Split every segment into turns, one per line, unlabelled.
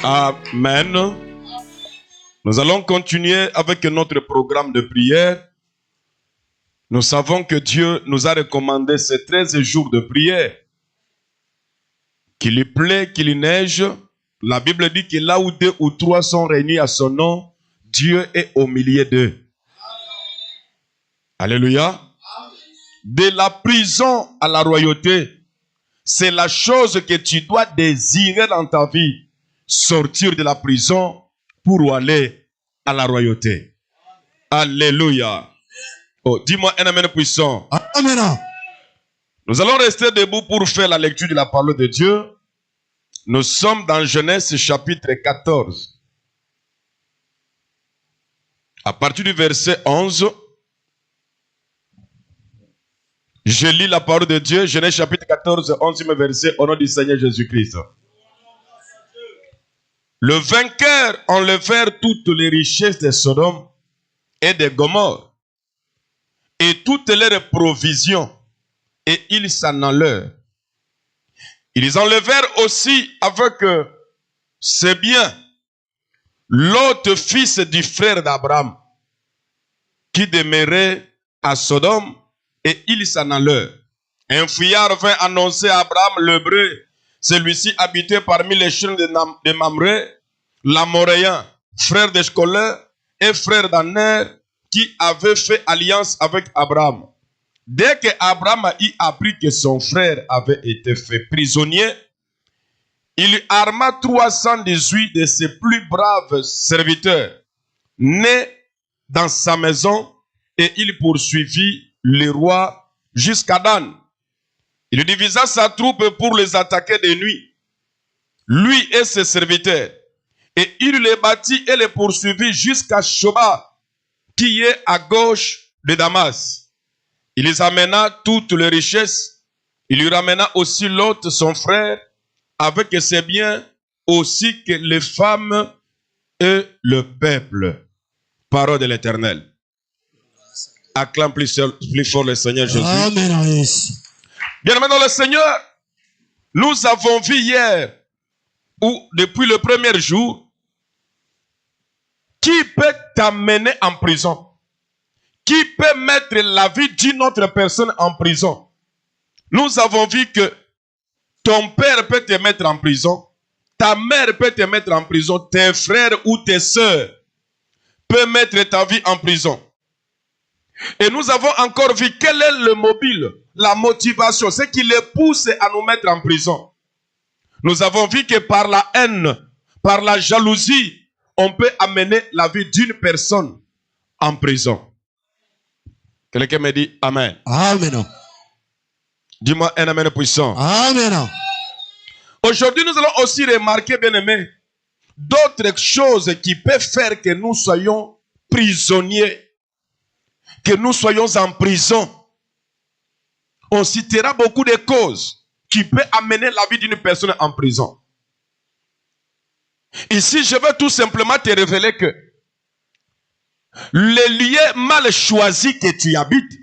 Amen. Nous allons continuer avec notre programme de prière. Nous savons que Dieu nous a recommandé ces 13 jours de prière. Qu'il y plaît, qu'il y neige. La Bible dit que là où 2 ou 3 sont réunis à son nom, Dieu est au milieu d'eux. Alléluia. De la prison à la royauté, c'est la chose que tu dois désirer dans ta vie. Sortir de la prison pour aller à la royauté. Alléluia. Oh, dis-moi un amen puissant.
Amen.
Nous allons rester debout pour faire la lecture de la parole de Dieu. Nous sommes dans Genèse chapitre 14. À partir du verset 11, je lis la parole de Dieu. Genèse chapitre 14, 11e verset, au nom du Seigneur Jésus-Christ. Le vainqueur enlevèrent toutes les richesses de Sodome et de Gomorrhe et toutes leurs provisions, et ils s'en allèrent. Ils enlevèrent aussi avec ses biens Lot, fils du frère d'Abraham, qui demeurait à Sodome, et ils s'en allèrent. Un fuyard vint annoncer à Abraham l'Hébreu. Celui-ci habitait parmi les chaînes de Mamré, l'Amoréen, frère d'Eshcoleur et frère d'Aner, qui avait fait alliance avec Abraham. Dès que Abraham a appris que son frère avait été fait prisonnier, il arma 318 de ses plus braves serviteurs, nés dans sa maison, et il poursuivit le roi jusqu'à Dan. Il divisa sa troupe pour les attaquer de nuit, lui et ses serviteurs. Et il les battit et les poursuivit jusqu'à Shoba, qui est à gauche de Damas. Il les amena toutes les richesses. Il lui ramena aussi Lot, son frère, avec ses biens, aussi que les femmes et le peuple. Parole de l'Éternel. Acclame plus fort le Seigneur Jésus.
Amen.
Bien-aimés dans le Seigneur, nous avons vu hier, ou depuis le premier jour, qui peut t'amener en prison? Qui peut mettre la vie d'une autre personne en prison? Nous avons vu que ton père peut te mettre en prison, ta mère peut te mettre en prison, tes frères ou tes sœurs peuvent mettre ta vie en prison. Et nous avons encore vu quel est le mobile, la motivation, ce qui les pousse à nous mettre en prison. Nous avons vu que par la haine, par la jalousie, on peut amener la vie d'une personne en prison. Quelqu'un me dit Amen.
Amen.
Dis-moi un Amen puissant.
Amen.
Aujourd'hui, nous allons aussi remarquer, bien-aimés, d'autres choses qui peuvent faire que nous soyons prisonniers, que nous soyons en prison. On citera beaucoup de causes qui peuvent amener la vie d'une personne en prison. Ici, je veux tout simplement te révéler que le lieu mal choisi que tu habites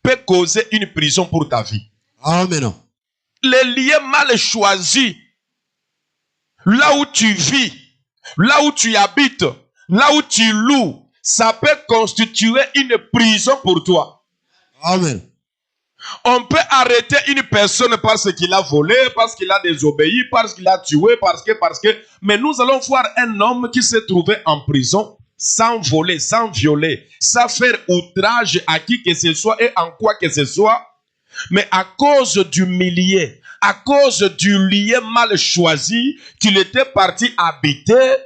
peut causer une prison pour ta vie.
Amen.
Le lieu mal choisi, là où tu vis, là où tu habites, là où tu loues, ça peut constituer une prison pour toi.
Amen.
On peut arrêter une personne parce qu'il a volé, parce qu'il a désobéi, parce qu'il a tué, parce que. Mais nous allons voir un homme qui s'est trouvé en prison sans voler, sans violer, sans faire outrage à qui que ce soit et en quoi que ce soit. Mais à cause du milieu, à cause du lieu mal choisi qu'il était parti habiter,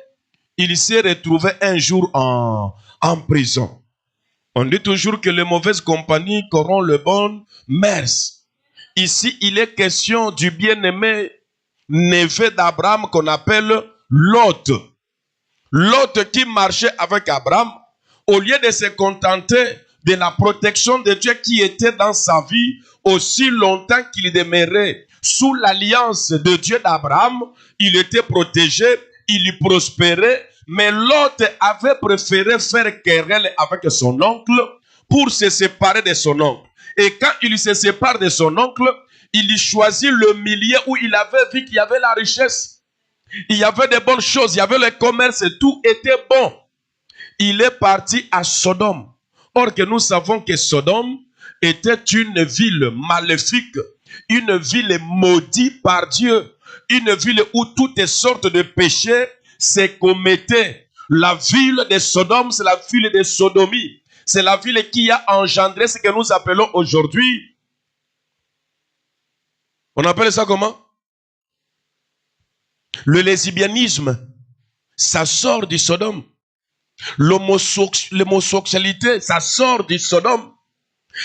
il s'est retrouvé un jour en prison. On dit toujours que les mauvaises compagnies corrompent le bon mœurs. Ici, il est question du bien-aimé neveu d'Abraham qu'on appelle Lot. Lot qui marchait avec Abraham, au lieu de se contenter de la protection de Dieu qui était dans sa vie, aussi longtemps qu'il demeurait sous l'alliance de Dieu d'Abraham, il était protégé, il y prospérait. Mais Lot avait préféré faire querelle avec son oncle pour se séparer de son oncle. Et quand il se sépare de son oncle, il choisit le milieu où il avait vu qu'il y avait la richesse. Il y avait de bonnes choses, il y avait le commerce et tout était bon. Il est parti à Sodome. Or que nous savons que Sodome était une ville maléfique, une ville maudite par Dieu, une ville où toutes sortes de péchés se commettaient. La ville de Sodome, c'est la ville de Sodomie. C'est la ville qui a engendré ce que nous appelons aujourd'hui. On appelle ça comment? Le lesbianisme. Ça sort du Sodome. L'homosexualité, ça sort du Sodome.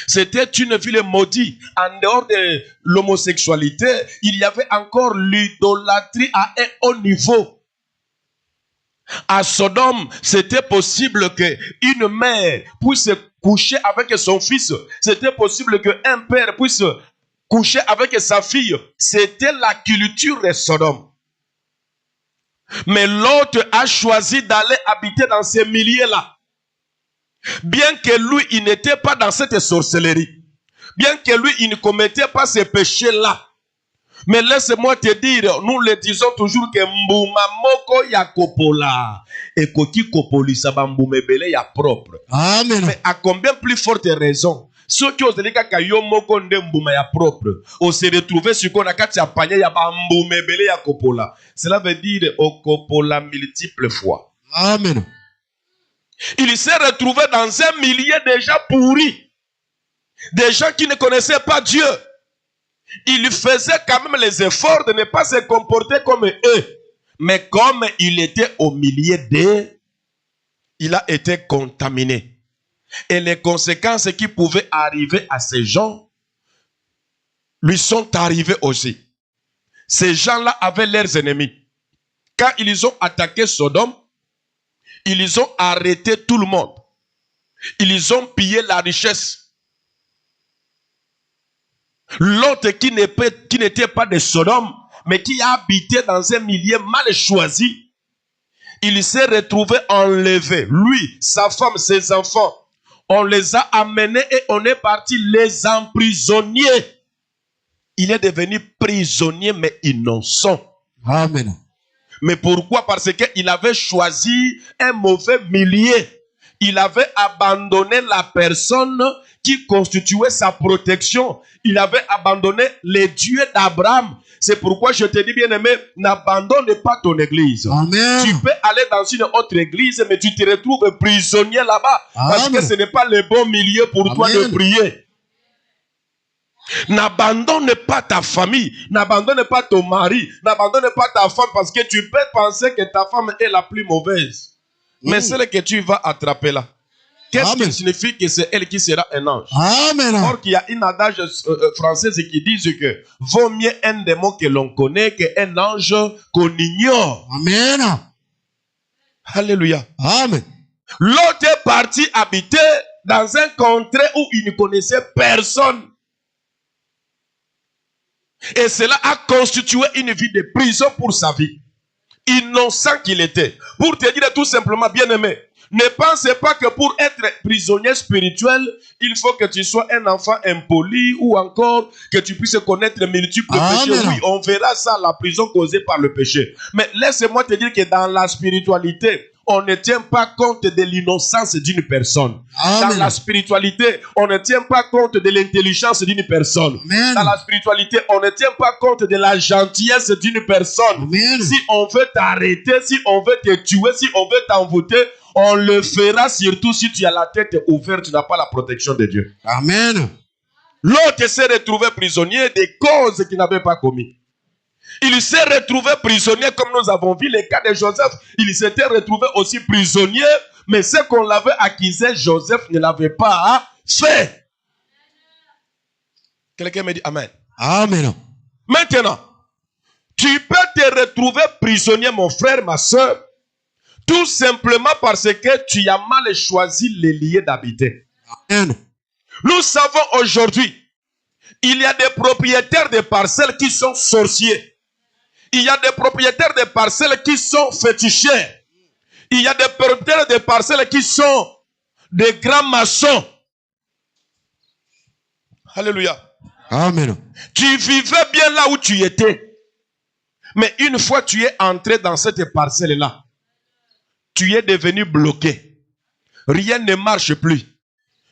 C'était une ville maudite. En dehors de l'homosexualité, il y avait encore l'idolâtrie à un haut niveau. À Sodome, c'était possible qu'une mère puisse coucher avec son fils. C'était possible qu'un père puisse coucher avec sa fille. C'était la culture de Sodome. Mais l'autre a choisi d'aller habiter dans ces milieux-là. Bien que lui, il n'était pas dans cette sorcellerie. Bien que lui, il ne commettait pas ces péchés-là. Mais laisse-moi te dire, nous le disons toujours que Mbouma Moko ya Kopola. Et Koti Kopoli Sabamboumebele ya propre.
Amen.
Mais à combien plus forte raison? Ceux qui ont dit que yo moko nde Mbouma ya propre. On s'est retrouvé sur qu'on a quatre ya panya ya Bamboumebele ya Kopola. Cela veut dire au Kopola multiples fois.
Amen.
Il s'est retrouvé dans un milieu déjà pourri. Des gens qui ne connaissaient pas Dieu. Il faisait quand même les efforts de ne pas se comporter comme eux. Mais comme il était au milieu d'eux, il a été contaminé. Et les conséquences qui pouvaient arriver à ces gens lui sont arrivées aussi. Ces gens-là avaient leurs ennemis. Quand ils ont attaqué Sodome, ils ont arrêté tout le monde. Ils ont pillé la richesse. L'autre qui n'était pas de Sodome, mais qui a habité dans un milieu mal choisi, il s'est retrouvé enlevé. Lui, sa femme, ses enfants, on les a amenés et on est parti les emprisonner. Il est devenu prisonnier, mais innocent.
Amen.
Mais pourquoi? Parce qu'il avait choisi un mauvais milieu. Il avait abandonné la personne qui constituait sa protection. Il avait abandonné les dieux d'Abraham. C'est pourquoi je te dis, bien-aimé, n'abandonne pas ton église.
Amen.
Tu peux aller dans une autre église, mais tu te retrouves prisonnier là-bas. Parce que ce n'est pas le bon milieu pour toi de prier. N'abandonne pas ta famille, n'abandonne pas ton mari, n'abandonne pas ta femme parce que tu peux penser que ta femme est la plus mauvaise. Mais celle que tu vas attraper là, qu'est-ce qui signifie que c'est elle qui sera un ange?
Amen.
Or qu'il y a une adage française qui dit que vaut mieux un démon que l'on connaît qu'un ange qu'on ignore.
Amen.
Alléluia.
Amen.
L'autre est parti habiter dans un contrée où il ne connaissait personne. Et cela a constitué une vie de prison pour sa vie. Innocent qu'il était. Pour te dire tout simplement, bien-aimé, ne pensez pas que pour être prisonnier spirituel, il faut que tu sois un enfant impoli ou encore que tu puisses connaître multiples péchés. Oui, on verra ça, la prison causée par le péché. Mais laisse-moi te dire que dans la spiritualité, on ne tient pas compte de l'innocence d'une personne.
Amen.
Dans la spiritualité, on ne tient pas compte de l'intelligence d'une personne.
Amen.
Dans la spiritualité, on ne tient pas compte de la gentillesse d'une personne.
Amen.
Si on veut t'arrêter, si on veut te tuer, si on veut t'envoûter, on le fera surtout si tu as la tête ouverte, tu n'as pas la protection de Dieu.
Amen.
L'autre s'est retrouvé prisonnier des causes qu'il n'avait pas commis. Il s'est retrouvé prisonnier, comme nous avons vu le cas de Joseph. Il s'était retrouvé aussi prisonnier, mais ce qu'on l'avait accusé, Joseph ne l'avait pas fait. Quelqu'un me dit Amen.
Amen.
Maintenant, tu peux te retrouver prisonnier, mon frère, ma soeur, tout simplement parce que tu as mal choisi les lieux d'habiter.
Amen.
Nous savons aujourd'hui, il y a des propriétaires de parcelles qui sont sorciers. Il y a des propriétaires de parcelles qui sont féticheurs. Il y a des propriétaires de parcelles qui sont des grands maçons. Alléluia.
Amen.
Tu vivais bien là où tu étais. Mais une fois tu es entré dans cette parcelle-là, tu es devenu bloqué. Rien ne marche plus.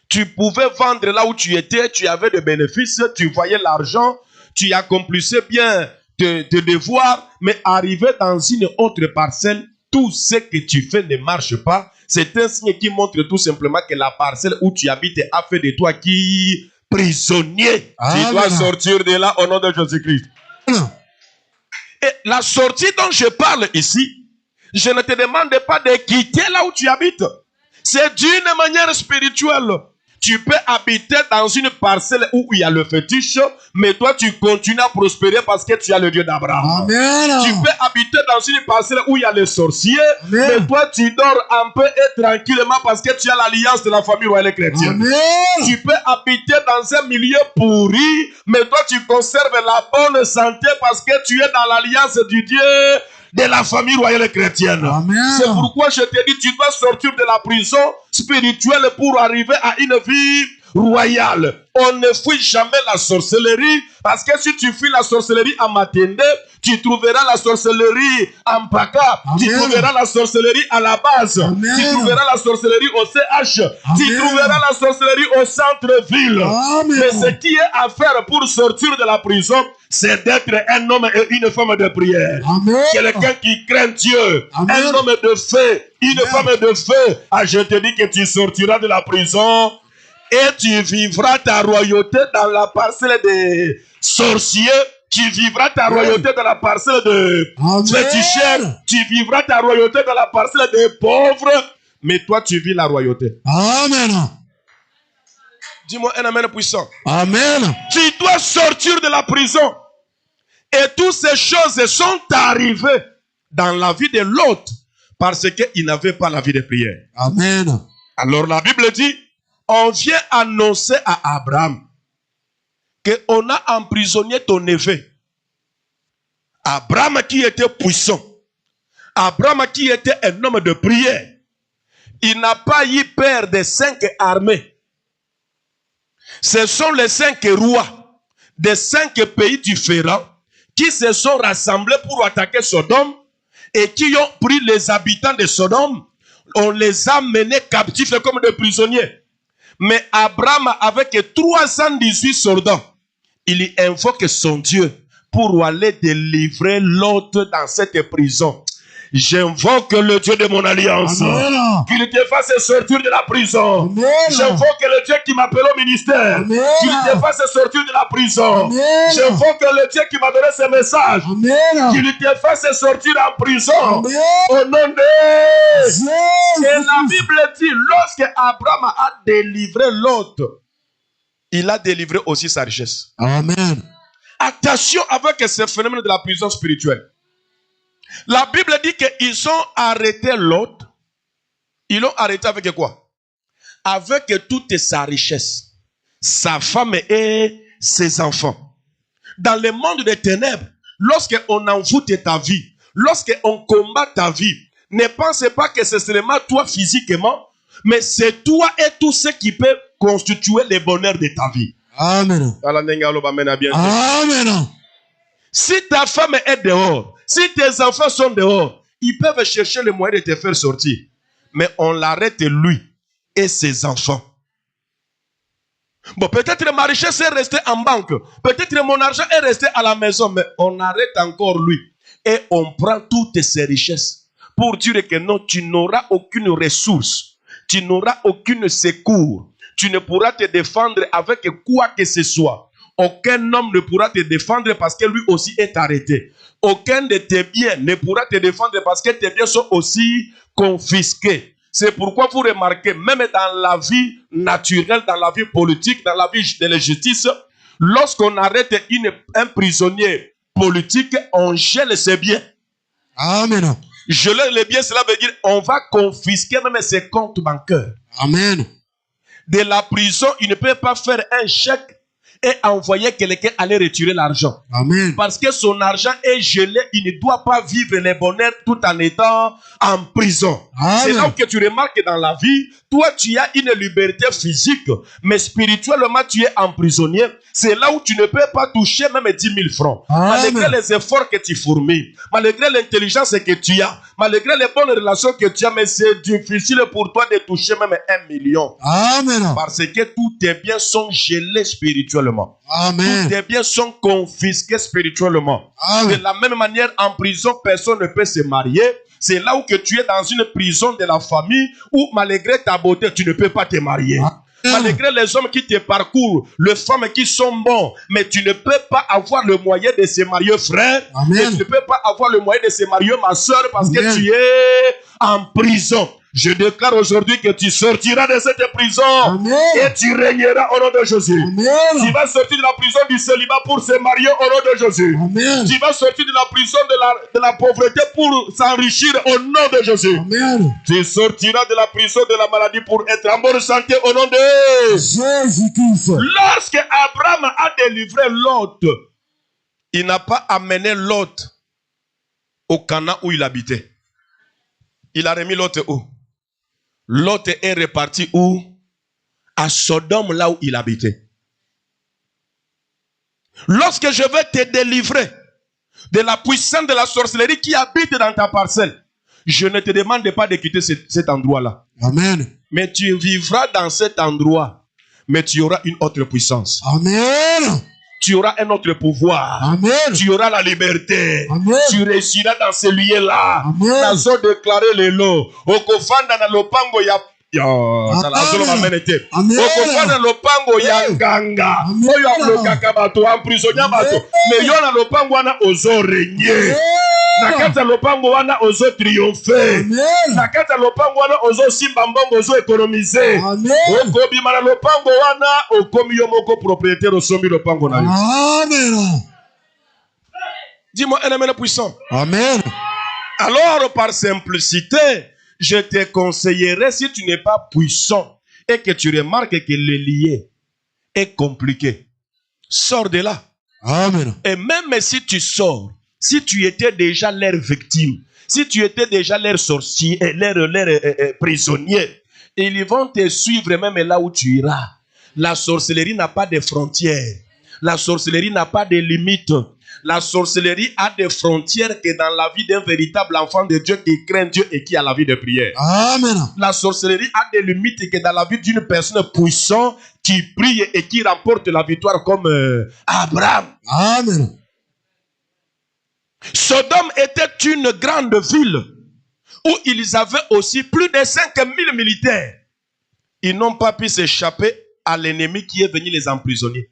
Tu pouvais vendre là où tu étais, tu avais des bénéfices, tu voyais l'argent, tu accomplissais bien tes devoirs, mais arrivé dans une autre parcelle, tout ce que tu fais ne marche pas. C'est un signe qui montre tout simplement que la parcelle où tu habites a fait de toi qui prisonnier.
Amen.
Tu dois sortir de là au nom de Jésus-Christ.
Amen.
Et la sortie dont je parle ici, je ne te demande pas de quitter là où tu habites. C'est d'une manière spirituelle. Tu peux habiter dans une parcelle où il y a le fétiche, mais toi tu continues à prospérer parce que tu as le Dieu d'Abraham.
Amen.
Tu peux habiter dans une parcelle où il y a les sorciers,
Amen.
mais toi tu dors un peu et tranquillement parce que tu as l'alliance de la famille royale chrétienne.
Amen.
Tu peux habiter dans un milieu pourri, mais toi tu conserves la bonne santé parce que tu es dans l'alliance du Dieu de la famille royale chrétienne.
Amen.
C'est pourquoi je te dis, tu dois sortir de la prison spirituelle pour arriver à une vie royale. On ne fuit jamais la sorcellerie, parce que si tu fuis la sorcellerie à Matende, tu trouveras la sorcellerie en Paka, tu
Amen.
trouveras la sorcellerie à la base,
Amen.
tu trouveras la sorcellerie au CH, tu
Amen.
trouveras la sorcellerie au centre-ville.
Amen.
Mais ce qui est à faire pour sortir de la prison, c'est d'être un homme et une femme de prière.
Amen.
Quelqu'un qui craint Dieu,
Amen.
un homme de feu, une
Amen.
femme de feu. Ah, je te dis que tu sortiras de la prison et tu vivras ta royauté dans la parcelle des sorciers. Tu vivras ta royauté dans la parcelle de
Amen.
féticheurs. Tu vivras ta royauté dans la parcelle des pauvres. Mais toi, tu vis la royauté.
Amen.
Dis-moi un amen puissant.
Amen.
Tu dois sortir de la prison. Et toutes ces choses sont arrivées dans la vie de l'autre parce qu'il n'avait pas la vie de prière.
Amen.
Alors la Bible dit, on vient annoncer à Abraham qu'on a emprisonné ton neveu. Abraham qui était puissant. Abraham qui était un homme de prière. Il n'a pas eu peur des 5 armées. Ce sont les 5 rois des 5 pays différents qui se sont rassemblés pour attaquer Sodome et qui ont pris les habitants de Sodome. On les a menés captifs comme des prisonniers. Mais Abraham, avec 318 soldats, il invoque son Dieu pour aller délivrer l'autre dans cette prison. J'invoque le Dieu de mon alliance.
Amen.
Qu'il te fasse sortir de la prison.
Amen.
J'invoque le Dieu qui m'appelle au ministère.
Amen.
Qu'il te fasse sortir de la prison.
Amen.
J'invoque le Dieu qui m'a donné ce message.
Amen.
Qu'il te fasse sortir en prison.
Amen.
Au nom de...
Jésus.
Et la Bible dit, lorsque Abraham a délivré l'autre, il a délivré aussi sa richesse.
Amen.
Attention avec ce phénomène de la prison spirituelle. La Bible dit qu'ils ont arrêté l'autre. Ils l'ont arrêté avec quoi? Avec toute sa richesse, sa femme et ses enfants. Dans le monde des ténèbres, lorsqu'on envoûte ta vie, lorsqu'on combat ta vie, ne pense pas que c'est seulement toi physiquement, mais c'est toi et tout ce qui peut constituer le bonheur de ta vie.
Amen. Amen.
Si ta femme est dehors, si tes enfants sont dehors, ils peuvent chercher le moyen de te faire sortir. Mais on l'arrête lui et ses enfants. Bon, peut-être ma richesse est restée en banque. Peut-être mon argent est resté à la maison. Mais on arrête encore lui. Et on prend toutes ses richesses. Pour dire que non, tu n'auras aucune ressource. Tu n'auras aucun secours. Tu ne pourras te défendre avec quoi que ce soit. Aucun homme ne pourra te défendre parce que lui aussi est arrêté. Aucun de tes biens ne pourra te défendre parce que tes biens sont aussi confisqués. C'est pourquoi vous remarquez, même dans la vie naturelle, dans la vie politique, dans la vie de la justice, lorsqu'on arrête un prisonnier politique, on gèle ses biens.
Amen.
Geler les biens, cela veut dire on va confisquer même ses comptes bancaires.
Amen.
De la prison, il ne peut pas faire un chèque et envoyer quelqu'un aller retirer l'argent.
Amen.
Parce que son argent est gelé, il ne doit pas vivre les bonheurs tout en étant en prison.
Amen.
C'est là où que tu remarques que dans la vie, toi tu as une liberté physique, mais spirituellement tu es emprisonné. C'est là où tu ne peux pas toucher même 10 000 francs.
Amen.
Malgré les efforts que tu fournis, malgré l'intelligence que tu as, malgré les bonnes relations que tu as, mais c'est difficile pour toi de toucher même 1 million.
Amen.
Parce que tous tes biens sont gelés spirituellement.
Amen.
Tous tes biens sont confisqués spirituellement.
Amen.
De la même manière, en prison, personne ne peut se marier. C'est là où que tu es dans une prison de la famille où malgré ta beauté, tu ne peux pas te marier. Malgré les hommes qui te parcourent, les femmes qui sont bons, mais tu ne peux pas avoir le moyen de se marier, frère.
Amen.
Et tu ne peux pas avoir le moyen de se marier, ma soeur, parce
Amen.
que tu es en prison. Je déclare aujourd'hui que tu sortiras de cette prison.
Amen.
Et tu régneras au nom de Jésus.
Amen.
Tu vas sortir de la prison du célibat pour se marier au nom de Jésus.
Amen.
Tu vas sortir de la prison de la pauvreté pour s'enrichir au nom de Jésus.
Amen.
Tu sortiras de la prison de la maladie pour être en bonne santé au nom de
Jésus-Christ.
Lorsque Abraham a délivré Lot, il n'a pas amené Lot au Canaan où il habitait. Il a remis Lot où? Lot est reparti où? À Sodome, là où il habitait. Lorsque je vais te délivrer de la puissance de la sorcellerie qui habite dans ta parcelle, je ne te demande pas de quitter cet endroit-là.
Amen.
Mais tu vivras dans cet endroit, mais tu auras une autre puissance.
Amen.
Tu auras un autre pouvoir.
Amen.
Tu auras la liberté.
Amen.
Tu réussiras dans ce lieu-là.
Amen.
Nazo déclaré le lot. Okofanda na lopango ya
Amen.
okofanda lopango ya nganga.
Amen.
Oyo ablokaka bato, emprisonnia bato. Mais yo na lopango wana ozo régner. Na kati ya lopango wana ozo triompher.
Amen.
Na kati ya lopango wana ozo simba mbongo, ozo économiser.
Amen.
Okobima na lopango wana okomi yo moko propriétaire osombi lopango na yo.
Amen.
Dis-moi un amen puissant.
Amen.
Alors par simplicité, je te conseillerais, si tu n'es pas puissant et que tu remarques que le lien est compliqué, sors de là.
Amen.
Et même si tu sors, si tu étais déjà leur victime, si tu étais déjà leur sorcier, leur prisonnier, ils vont te suivre même là où tu iras. La sorcellerie n'a pas de frontières. La sorcellerie n'a pas de limites. La sorcellerie a des frontières que dans la vie d'un véritable enfant de Dieu qui craint Dieu et qui a la vie de prière.
Amen.
La sorcellerie a des limites que dans la vie d'une personne puissante qui prie et qui remporte la victoire comme Abraham.
Amen.
Sodome était une grande ville où ils avaient aussi plus de 5000 militaires. Ils n'ont pas pu s'échapper à l'ennemi qui est venu les emprisonner.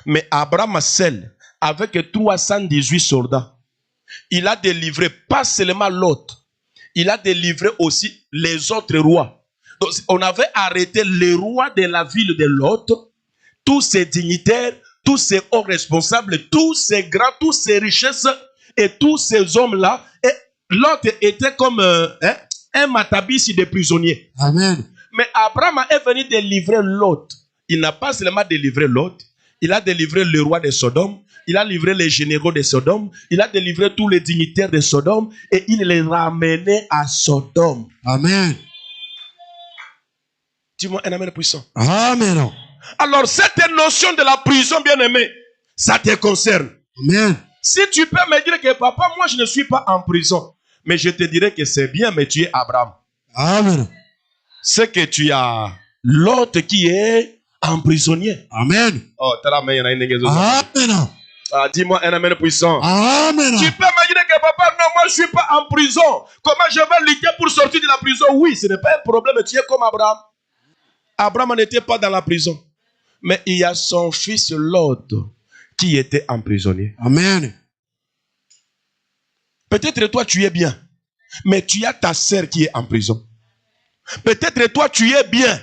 Mais Abraham seul, avec 318 soldats, il a délivré pas seulement Lot, il a délivré aussi les autres rois. Donc, on avait arrêté les rois de la ville de Lot, tous ces dignitaires, tous ces hauts responsables, tous ces grands, toutes ces richesses et tous ces hommes-là. Et Lot était comme un matabisi de prisonniers.
Amen.
Mais Abraham est venu délivrer Lot. Il n'a pas seulement délivré Lot, il a délivré le roi de Sodome, il a livré les généraux de Sodome, il a délivré tous les dignitaires de Sodome et il les ramenait à Sodome.
Amen.
Dis-moi un amen puissant.
Amen.
Alors cette notion de la prison, bien-aimé, ça te concerne.
Amen.
Si tu peux me dire que papa, moi je ne suis pas en prison, mais je te dirais que c'est bien, mais tu es Abraham.
Amen.
C'est que tu as l'autre qui est emprisonnier.
Amen.
Oh,
Amen.
ah, dis-moi un amen puissant.
Amen.
Tu peux me dire que papa, non, moi je ne suis pas en prison. Comment je vais lutter pour sortir de la prison? Oui, ce n'est pas un problème, tu es comme Abraham. Abraham n'était pas dans la prison. Mais il y a son fils Lot qui était emprisonné.
Amen.
Peut-être toi tu es bien, mais tu as ta sœur qui est en prison. Peut-être toi tu es bien,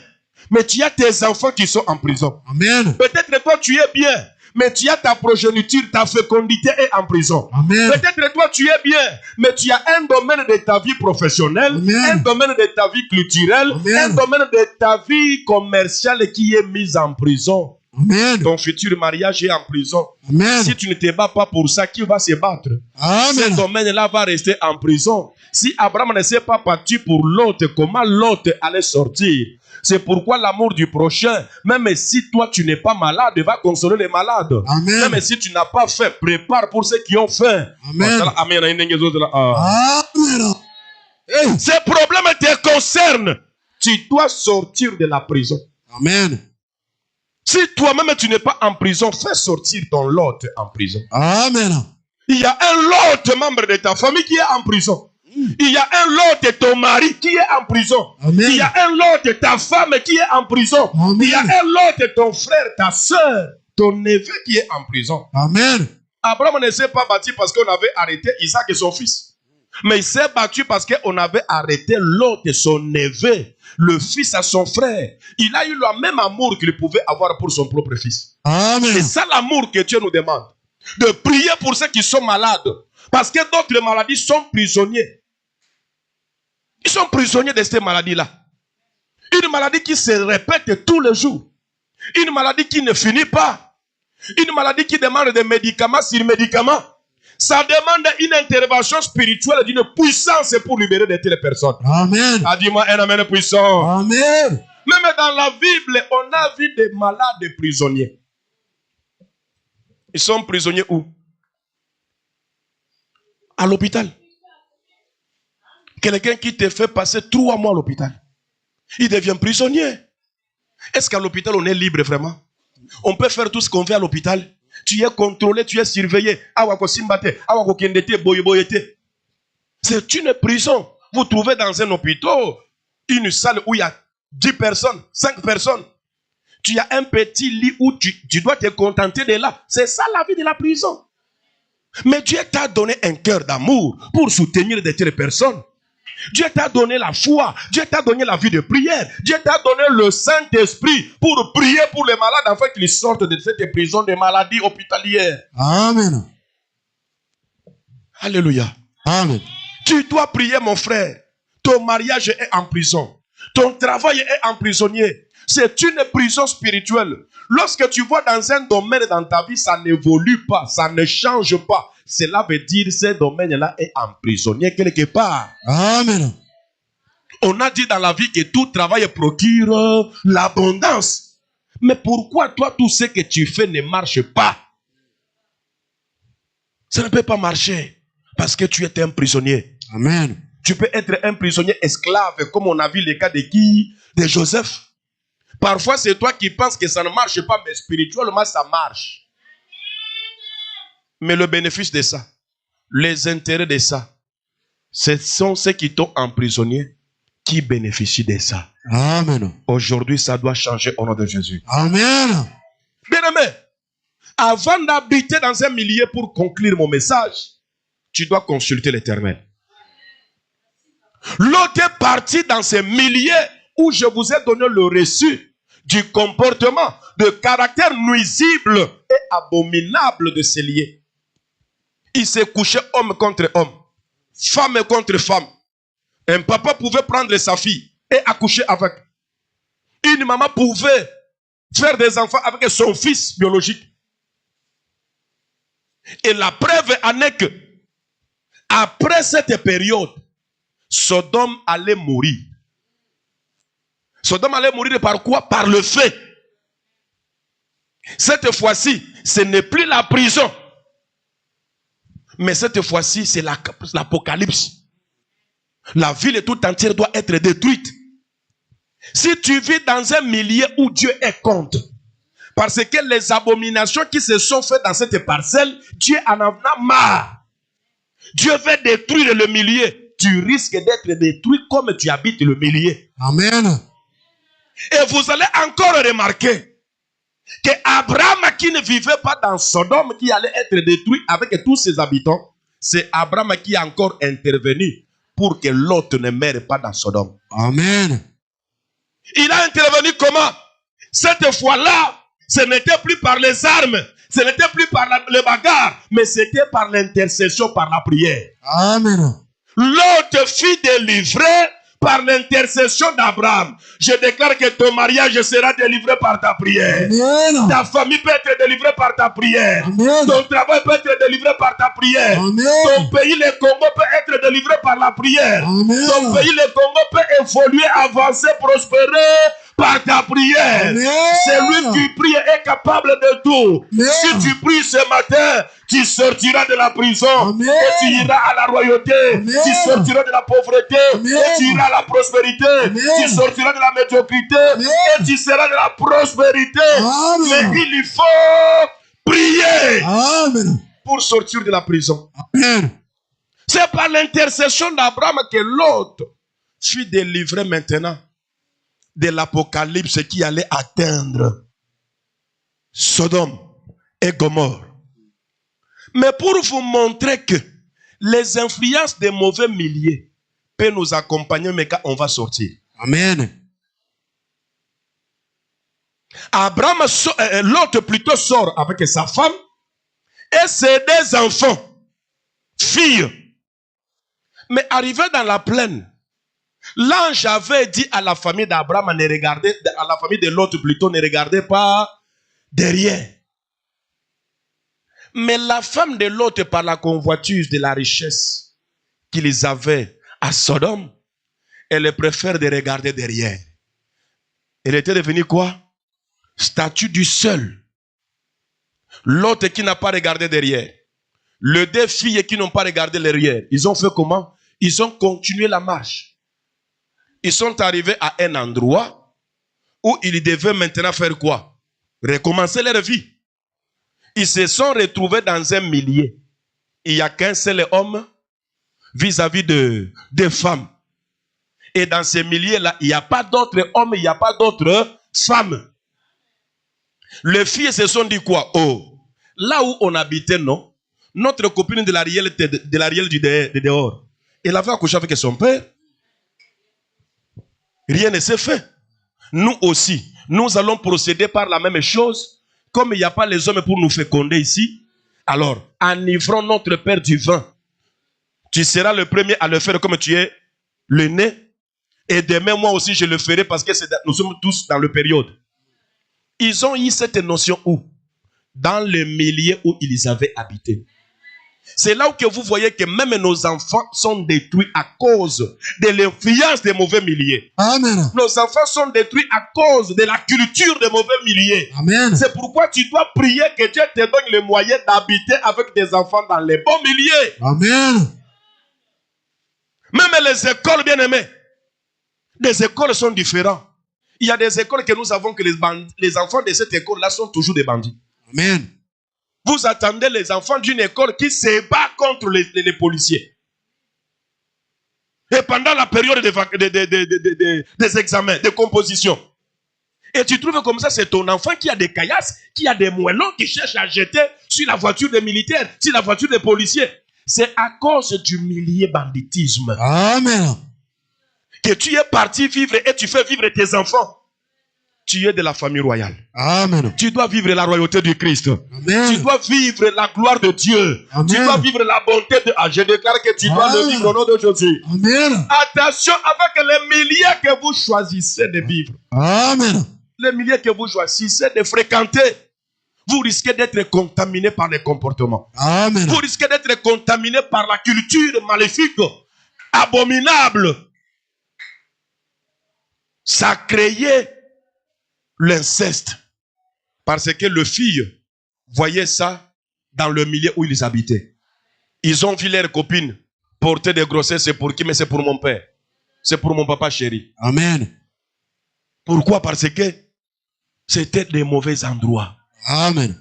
mais tu as tes enfants qui sont en prison.
Amen.
Peut-être toi tu es bien, mais tu as ta progéniture, ta fécondité est en prison.
Amen.
Peut-être toi tu es bien, mais tu as un domaine de ta vie professionnelle,
Amen.
un domaine de ta vie culturelle,
Amen.
un domaine de ta vie commerciale qui est mis en prison.
Amen.
Ton futur mariage est en prison.
Amen.
Si tu ne te bats pas pour ça, qui va se battre? Ce
Amen.
domaine-là va rester en prison. Si Abraham ne s'est pas battu pour l'autre, comment l'autre allait sortir? C'est pourquoi l'amour du prochain, même si toi tu n'es pas malade, va consoler les malades.
Amen.
Même si tu n'as pas faim, prépare pour ceux qui ont faim.
Amen.
Amen.
Amen. Hey.
Ces problèmes te concernent. Tu dois sortir de la prison.
Amen.
Si toi-même tu n'es pas en prison, fais sortir ton lot en prison.
Amen.
Il y a un lot membre de ta famille qui est en prison. Il y a un lot de ton mari qui est en prison.
Amen.
Il y a un lot de ta femme qui est en prison.
Amen.
Il y a un lot de ton frère, ta soeur, ton neveu qui est en prison.
Amen.
Abraham ne s'est pas battu parce qu'on avait arrêté Isaac et son fils. Mais il s'est battu parce qu'on avait arrêté l'autre et son neveu, le fils à son frère. Il a eu le même amour qu'il pouvait avoir pour son propre fils.
Amen.
C'est ça l'amour que Dieu nous demande. De prier pour ceux qui sont malades. Parce que d'autres maladies sont prisonniers. Ils sont prisonniers de cette maladie-là. Une maladie qui se répète tous les jours. Une maladie qui ne finit pas. Une maladie qui demande des médicaments sur médicaments. Ça demande une intervention spirituelle d'une puissance pour libérer de telles personnes.
Amen.
Ah, dis-moi un amen puissant.
Amen.
Même dans la Bible, on a vu des malades prisonniers. Ils sont prisonniers où? À l'hôpital. Quelqu'un qui te fait passer 3 mois à l'hôpital, il devient prisonnier. Est-ce qu'à l'hôpital on est libre vraiment? On peut faire tout ce qu'on veut à l'hôpital. Tu es contrôlé, tu es surveillé. C'est une prison. Vous trouvez dans un hôpital une salle où il y a 10 personnes, 5 personnes. Tu as un petit lit où tu dois te contenter de là. C'est ça la vie de la prison. Mais Dieu t'a donné un cœur d'amour pour soutenir de telles personnes. Dieu t'a donné la foi. Dieu t'a donné la vie de prière. Dieu t'a donné le Saint-Esprit pour prier pour les malades afin qu'ils sortent de cette prison de maladies hospitalières.
Amen.
Alléluia.
Amen.
Tu dois prier, mon frère. Ton mariage est en prison. Ton travail est en prisonnier. C'est une prison spirituelle. Lorsque tu vois dans un domaine dans ta vie, ça n'évolue pas, ça ne change pas. Cela veut dire que ce domaine-là est emprisonné quelque part.
Amen.
On a dit dans la vie que tout travail procure l'abondance. Mais pourquoi toi, tout ce que tu fais ne marche pas? Ça ne peut pas marcher parce que tu es un prisonnier.
Amen.
Tu peux être un prisonnier esclave comme on a vu le cas de qui? De Joseph. Parfois, c'est toi qui penses que ça ne marche pas, mais spirituellement, ça marche. Mais le bénéfice de ça, les intérêts de ça, ce sont ceux qui t'ont emprisonné qui bénéficient de ça.
Amen.
Aujourd'hui, ça doit changer au nom de Jésus.
Amen.
Bien-aimé, avant d'habiter dans un milieu pour conclure mon message, tu dois consulter l'Éternel. L'autre est parti dans ce milieu où je vous ai donné le reçu du comportement, de caractère nuisible et abominable de ces liés. Il s'est couché homme contre homme, femme contre femme. Un papa pouvait prendre sa fille et accoucher avec. Une maman pouvait faire des enfants avec son fils biologique. Et la preuve en est que, après cette période, Sodome allait mourir. Sodome allait mourir par quoi? Par le feu. Cette fois-ci, ce n'est plus la prison. Mais cette fois-ci, c'est l'apocalypse. La ville tout entière doit être détruite. Si tu vis dans un milieu où Dieu est contre, parce que les abominations qui se sont faites dans cette parcelle, Dieu en a marre. Dieu veut détruire le milieu. Tu risques d'être détruit comme tu habites le milieu.
Amen.
Et vous allez encore remarquer que Abraham qui ne vivait pas dans Sodome, qui allait être détruit avec tous ses habitants, c'est Abraham qui a encore intervenu pour que l'autre ne meure pas dans Sodome.
Amen.
Il a intervenu comment? Cette fois-là, ce n'était plus par les armes, ce n'était plus par les bagarres, mais c'était par l'intercession, par la prière.
Amen.
L'autre fut délivré par l'intercession d'Abraham, je déclare que ton mariage sera délivré par ta prière.
Amen.
Ta famille peut être délivrée par ta prière.
Amen.
Ton travail peut être délivré par ta prière.
Amen.
Ton pays, le Congo, peut être délivré par la prière.
Amen.
Ton pays, le Congo, peut évoluer, avancer, prospérer par ta prière.
Amen.
Celui qui prie est capable de tout.
Amen.
Si tu pries ce matin, tu sortiras de la prison.
Amen.
Et tu iras à la royauté.
Amen.
Tu sortiras de la pauvreté.
Amen.
Et tu iras à la prospérité.
Amen.
Tu sortiras de la médiocrité.
Amen.
Et tu seras de la prospérité.
Amen.
Mais il faut prier
Amen.
pour sortir de la prison.
Amen.
C'est par l'intercession d'Abraham que l'autre fut délivré maintenant de l'apocalypse qui allait atteindre Sodome et Gomorrhe. Mais pour vous montrer que les influences des mauvais milieux peuvent nous accompagner, mais quand on va sortir.
Amen.
Abraham, l'autre plutôt sort avec sa femme et ses 2 enfants, filles. Mais arrivé dans la plaine, l'ange avait dit à la famille d'Abraham, ne regardez, à la famille de l'autre plutôt, ne regardez pas derrière. Mais la femme de l'autre, par la convoitise de la richesse qu'ils avaient à Sodome, elle préfère de regarder derrière. Elle était devenue quoi? Statue du seul. L'autre qui n'a pas regardé derrière. Les 2 filles qui n'ont pas regardé derrière. Ils ont fait comment? Ils ont continué la marche. Ils sont arrivés à un endroit où ils devaient maintenant faire quoi? Recommencer leur vie. Ils se sont retrouvés dans un milieu. Il n'y a qu'un seul homme vis-à-vis de femmes. Et dans ces milieux-là, il n'y a pas d'autres hommes, il n'y a pas d'autres femmes. Les filles se sont dit quoi? Oh, là où on habitait, non? Notre copine de l'Ariel du dehors, elle avait accouché avec son père. Rien ne s'est fait. Nous aussi, nous allons procéder par la même chose. Comme il n'y a pas les hommes pour nous féconder ici, alors enivrons notre père du vin. Tu seras le premier à le faire comme tu es le né. Et demain, moi aussi, je le ferai parce que nous sommes tous dans le période. Ils ont eu cette notion où? Dans le milieu où ils avaient habité. C'est là où que vous voyez que même nos enfants sont détruits à cause de l'influence des mauvais milieux.
Amen.
Nos enfants sont détruits à cause de la culture des mauvais milieux.
Amen.
C'est pourquoi tu dois prier que Dieu te donne le moyen d'habiter avec des enfants dans les bons milieux.
Amen.
Même les écoles, bien aimées, les écoles sont différentes. Il y a des écoles que nous avons que les enfants de cette école-là sont toujours des bandits.
Amen.
Vous attendez les enfants d'une école qui se bat contre les policiers. Et pendant la période des examens, de composition. Et tu trouves comme ça, c'est ton enfant qui a des caillasses, qui a des moellons, qui cherche à jeter sur la voiture des militaires, sur la voiture des policiers. C'est à cause du milieu banditisme.
Amen.
Que tu es parti vivre et tu fais vivre tes enfants. Tu es de la famille royale.
Amen.
Tu dois vivre la royauté du Christ.
Amen.
Tu dois vivre la gloire de Dieu.
Amen.
Tu dois vivre la bonté de... Ah, je déclare que tu dois le vivre au nom de Jésus.
Amen.
Attention avec les milieux que vous choisissez de vivre.
Amen.
Les milieux que vous choisissez de fréquenter. Vous risquez d'être contaminé par les comportements.
Amen.
Vous risquez d'être contaminé par la culture maléfique, abominable. Ça a créé l'inceste. Parce que les filles voyaient ça dans le milieu où ils habitaient. Ils ont vu leurs copines porter des grossesses. C'est pour qui? Mais c'est pour mon père. C'est pour mon papa chéri.
Amen.
Pourquoi? Parce que c'était des mauvais endroits.
Amen.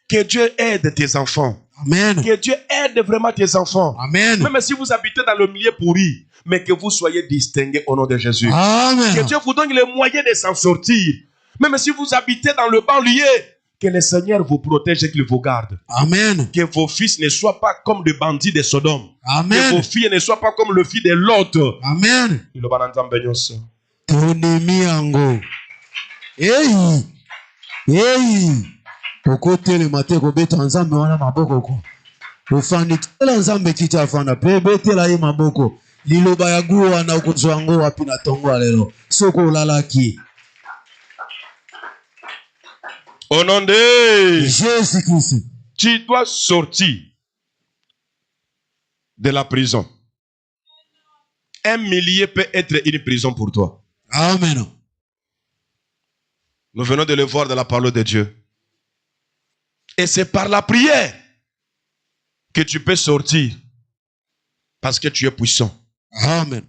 Que Dieu aide tes enfants.
Amen.
Que Dieu aide vraiment tes enfants.
Amen.
Même si vous habitez dans le milieu pourri, mais que vous soyez distingués au nom de Jésus.
Amen.
Que Dieu vous donne les moyens de s'en sortir. Même si vous habitez dans le banlieue, que le Seigneur vous protège et qu'il vous garde.
Amen.
Que vos fils ne soient pas comme des bandits de Sodome.
Amen.
Que vos filles ne soient pas comme le fils de Lot.
Amen.
Il va entendre ça.
Tonemi ango. Hey. Hey. Kokote le mate ko beta nzambe wana maboko ko. Ofani tela nzambe tita afana pe betela ye maboko. liloba ya guwa na okozwa yango wapi na tongo ya lelo soki olalaki.
Au nom de
Jésus-Christ.
Tu dois sortir de la prison. 1 millier peut être une prison pour toi.
Amen.
Nous venons de le voir dans la parole de Dieu. Et c'est par la prière que tu peux sortir. Parce que tu es puissant.
Amen.